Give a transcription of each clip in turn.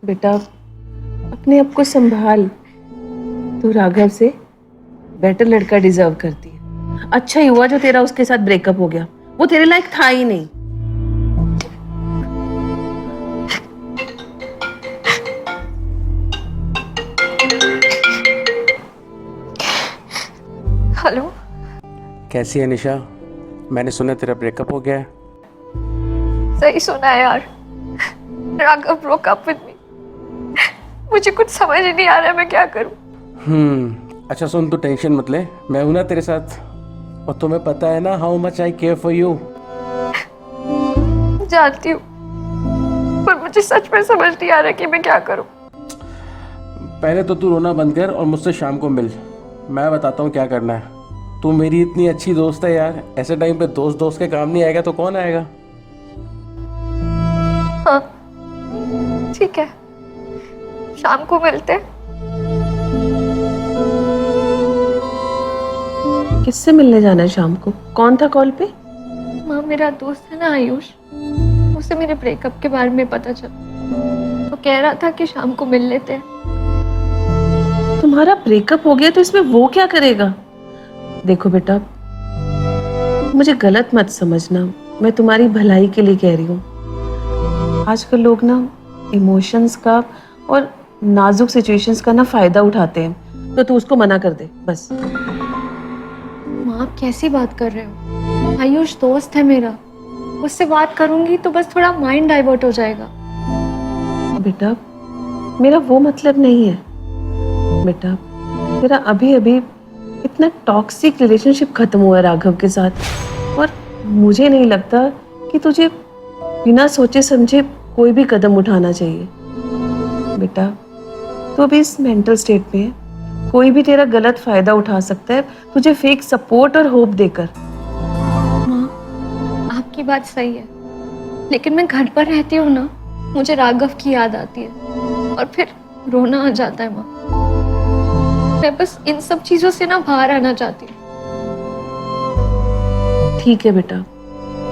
बेटा अपने आप को संभाल। तू राघव से बेटर लड़का डिजर्व करती है। अच्छा ही हुआ जो तेरा उसके साथ ब्रेकअप हो गया, वो तेरे लायक था ही नहीं। हेलो। कैसी है निशा? मैंने सुना तेरा ब्रेकअप हो गया है। सही सुना है यार, Raghav broke up with me. मुझे कुछ समझ ही नहीं आ रहा है मैं क्या करूं। अच्छा सुन, तू टेंशन मत ले, मैं हूं ना तेरे साथ। और तुम्हें पता है ना how much I care for you. जानती हूँ, पर मुझे सच में समझ नहीं आ रहा कि मैं क्या करूं। पहले तो तू रोना बंद कर और मुझसे शाम को मिल, मैं बताता हूँ क्या करना है। तू मेरी इतनी अच्छी दोस्त है यार, ऐसे टाइम पे दोस्त दोस्त के काम नहीं आएगा तो कौन आएगा। हाँ ठीक है, शाम को मिलते हैं। किससे मिलने जाना है शाम को? कौन था कॉल पे? माँ, मेरा दोस्त है ना आयुष, उसे मेरे ब्रेकअप के बारे में पता चला, तो कह रहा था कि शाम को मिल लेते हैं। तुम्हारा ब्रेकअप हो गया तो इसमें वो क्या करेगा? देखो बेटा, मुझे गलत मत समझना, मैं तुम्हारी भलाई के लिए कह रही हूँ। आजकल लोग ना इमोशंस का और नाजुक सिचुएशंस का ना फायदा उठाते हैं, तो तू उसको मना कर दे बस। माँ, आप कैसी बात कर रहे हो? आयुष दोस्त है मेरा, उससे बात करूंगी तो बस थोड़ा माइंड डाइवर्ट हो जाएगा। बेटा मेरा वो मतलब नहीं है। बेटा तेरा अभी अभी इतना टॉक्सिक रिलेशनशिप खत्म हुआ है राघव के साथ, और मुझे नहीं लगता कि तुझे बिना सोचे समझे कोई भी कदम उठाना चाहिए। बेटा तू अभी इस मेंटल स्टेट में है, कोई भी तेरा गलत फायदा उठा सकता है तुझे फेक सपोर्ट और होप देकर। माँ, आपकी बात सही है, लेकिन मैं घर पर रहती हूँ ना, मुझे राघव की याद आती है और फिर रोना आ जाता है। माँ, मैं बस इन सब चीजों से ना बाहर आना चाहती हूँ। ठीक है बेटा,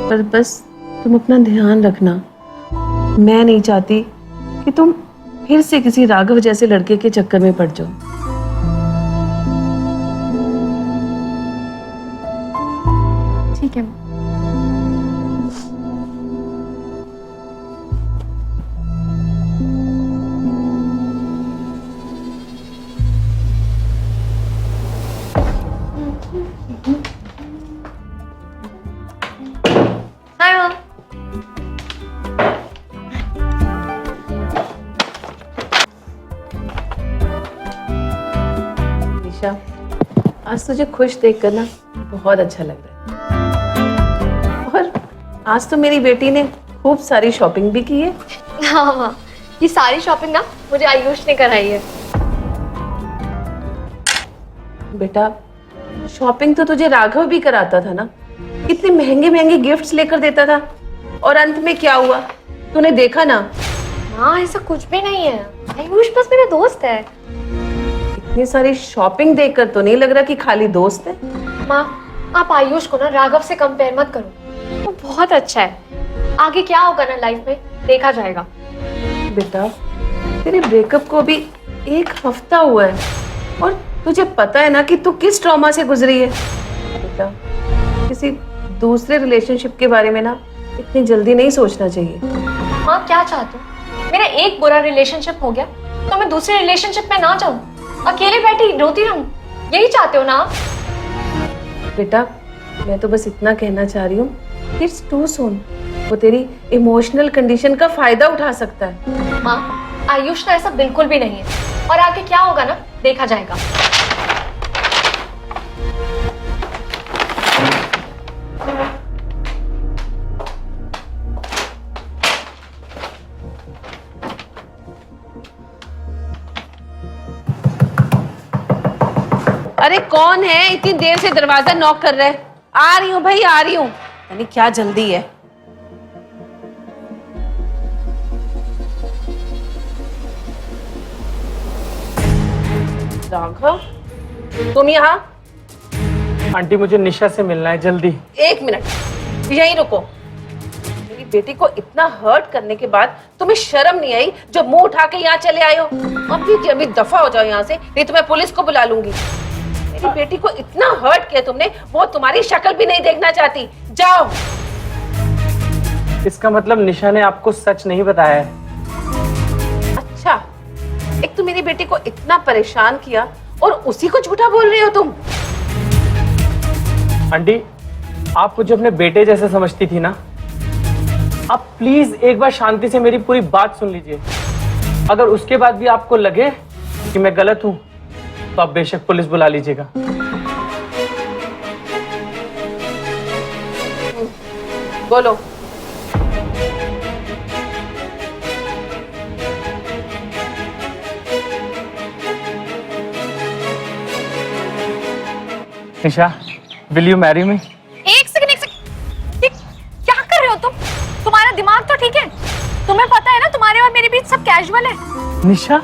पर बस तुम अपना ध्यान रखना। मैं नहीं चाहती कि तुम फिर से किसी राघव जैसे लड़के के चक्कर में पड़ जाओ। ठीक है माँ। हाय माँ। निशा, आज तुझे खुश देखकर ना बहुत अच्छा लग रहा है। और आज तो मेरी बेटी ने खूब सारी शॉपिंग भी की है। हाँ माँ, ये सारी शॉपिंग ना मुझे आयुष ने कराई है। बेटा शॉपिंग तो तुझे राघव भी कराता था ना, कितने महंगे महंगे गिफ्ट्स लेकर देता था, और अंत में क्या हुआ तूने देखा ना। माँ, ऐसा कुछ भी नहीं है, आयुष बस मेरा दोस्त है। इतनी सारी शॉपिंग देखकर तो नहीं लग रहा कि खाली दोस्त है। माँ, आप आयुष को ना राघव से कंपेयर मत करो, वो बहुत अच्छा है। आगे क्या होगा ना लाइफ में देखा जाएगा। बेटा तेरे ब्रेकअप को भी एक हफ्ता हुआ है, और तुझे पता है ना कि तू किस ट्रॉमा से गुजरी है। बेटा किसी दूसरे रिलेशनशिप के बारे में ना इतनी जल्दी नहीं सोचना चाहिए। माँ, क्या चाहते हो? मेरा एक बुरा रिलेशनशिप हो गया तो मैं दूसरे रिलेशनशिप में ना जाऊँ, अकेले बैठी रोती रहूँ, यही चाहते हो ना आप? बेटा मैं तो बस इतना कहना चाह रही हूँ, इट्स टू सून। वो तेरी इमोशनल कंडीशन का फायदा उठा सकता है। माँ, आयुष ना ऐसा बिल्कुल भी नहीं है, और आगे क्या होगा ना देखा जाएगा। अरे कौन है इतनी देर से दरवाजा नॉक कर रहा है? आ रही हूँ भाई, आ रही हूँ। यानी क्या जल्दी है? राघव तुम यहाँ? आंटी मुझे निशा से मिलना है जल्दी। एक मिनट यहीं रुको। मेरी बेटी को इतना हर्ट करने के बाद तुम्हें शर्म नहीं आई जो मुंह उठा के यहाँ चले आए हो? अभी के अभी दफा हो जाओ यहाँ से, नहीं तो मैं पुलिस को बुला लूंगी। मेरी बेटी को इतना हर्ट किया तुमने, वो तुम्हारी शक्ल भी नहीं देखना चाहती। जाओ। इसका मतलब निशा ने आपको सच नहीं बताया है? अच्छा, एक तो मेरी बेटी को इतना परेशान किया और उसी को झूठा बोल रही हो तुम। आंटी, आप मुझे अपने बेटे जैसे समझती थी ना, आप प्लीज एक बार शांति से मेरी पूरी बात सुन लीजिए। अगर उसके बाद भी आपको लगे कि मैं गलत हूं तो आप बेशक पुलिस बुला लीजिएगा। बोलो। निशा, विल यू मैरी मी? एक सेकंड ये क्या कर रहे हो तुम? तुम्हारा दिमाग तो ठीक है? तुम्हें पता है ना तुम्हारे और मेरे बीच सब कैजुअल है। निशा,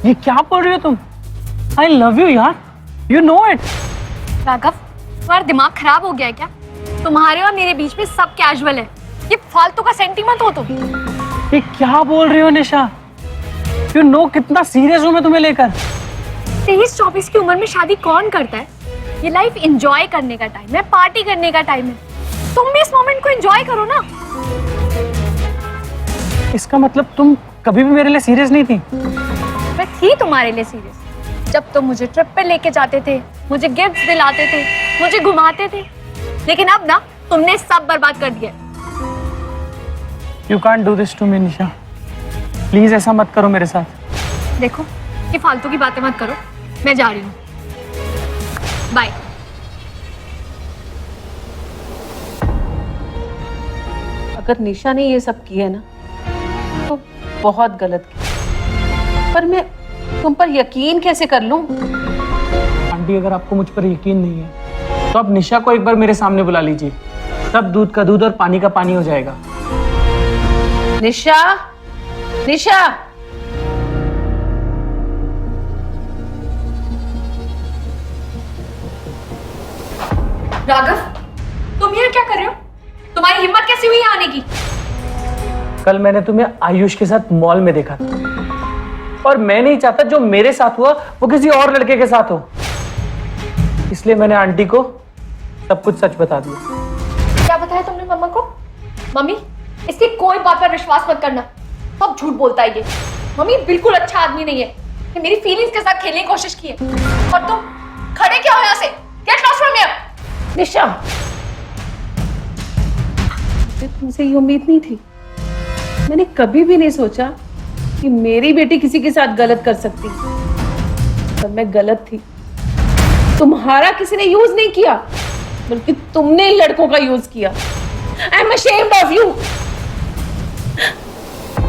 ये क्या बोल रही हो तुम? आई लव यू यार, यू नो इट। राघव, तुम्हारा दिमाग खराब हो गया है क्या? तुम्हारे और मेरे बीच में सब कैजुअल है, ये फालतू का सेंटीमेंट हो तुम। ये क्या बोल रही हो निशा? यू नो कितना सीरियस हूं मैं तुम्हें लेकर। 23-24 की उम्र में शादी कौन करता है? ये लाइफ एंजॉय करने का टाइम है, पार्टी करने का टाइम है। तुम भी इस मोमेंट को एंजॉय करो ना। इसका मतलब तुम कभी भी मेरे लिए सीरियस नहीं थी? मैं थी तुम्हारे लिए सीरियस जब तुम मुझे ट्रिप पे लेके जाते थे, मुझे गिफ्ट्स दिलाते थे, मुझे घुमाते थे। लेकिन अब ना तुमने सब बर्बाद कर दिया। You can't do this to me Nisha, please ऐसा मत करो मेरे साथ। देखो, ये फालतू की बातें मत करो, मैं जा रही हूँ। बाय। अगर निशा ने ये सब किया ना तो बहुत गलत किया, पर मैं तुम पर यकीन कैसे कर लूं? आंटी, अगर आपको मुझ पर यकीन नहीं है तो आप निशा को एक बार मेरे सामने बुला लीजिए, तब दूध का दूध और पानी का पानी हो जाएगा। निशा, निशा। राघव, तुम यहाँ क्या कर रहे हो? तुम्हारी हिम्मत कैसी हुई यहाँ आने की? कल मैंने तुम्हें आयुष के साथ मॉल में देखा था और मैं नहीं चाहता जो मेरे साथ हुआ वो किसी और लड़के के साथ हो, इसलिए मैंने आंटी को सब कुछ सच बता दिया। क्या बताया तुमने मम्मा को? मम्मी, इसकी कोई बात पर विश्वास मत करना, सब झूठ बोलता है ये। मम्मी बिल्कुल अच्छा आदमी नहीं है, ये मेरी फीलिंग्स के साथ खेलने की कोशिश की है। और तुम खड़े क्या हो यहाँ से? Get lost from here. Nisha, मुझे तुमसे ये उम्मीद नहीं थी। मैंने कभी भी नहीं सोचा कि मेरी बेटी किसी के साथ गलत कर सकती, पर मैं गलत थी। तुम्हारा किसी ने यूज नहीं किया, बल्कि तुमने लड़कों का यूज किया। I am ashamed of you.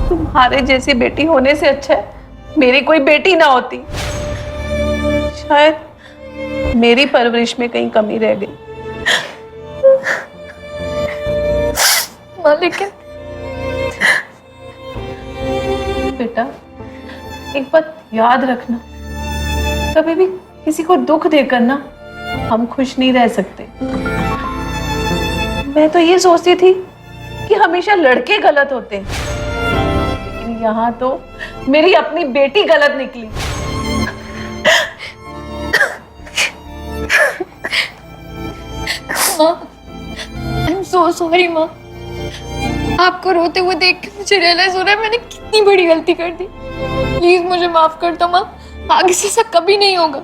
तुम्हारे जैसी बेटी होने से अच्छा है मेरी कोई बेटी ना होती। शायद मेरी परवरिश में कहीं कमी रह गई। लेकिन बेटा, एक बात याद रखना, कभी भी किसी को दुख देकर ना हम खुश नहीं रह सकते। मैं तो ये सोचती थी कि हमेशा लड़के गलत होते हैं, लेकिन यहाँ तो मेरी अपनी बेटी गलत निकली। माँ, आई एम सो सॉरी माँ। आपको रोते हुए देख के मुझे रियलाइज हो रहा है मैंने कितनी बड़ी गलती कर दी। प्लीज मुझे माफ कर दो माँ, आगे से ऐसा कभी नहीं होगा।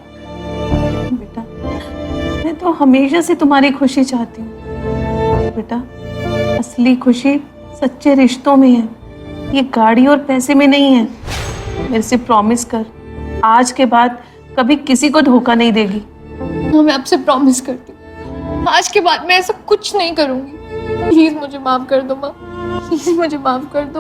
बेटा, मैं तो हमेशा से तुम्हारी खुशी चाहती हूँ। बेटा, असली खुशी सच्चे रिश्तों में है, ये गाड़ी और पैसे में नहीं है। मेरे से प्रॉमिस कर, आज के बाद कभी किसी को धोखा नहीं देगी। हाँ, मैं आपसे प्रॉमिस करती हूँ, आज के बाद मैं ऐसा कुछ नहीं करूंगी। प्लीज मुझे माफ कर दो माँ, प्लीज मुझे माफ कर दो।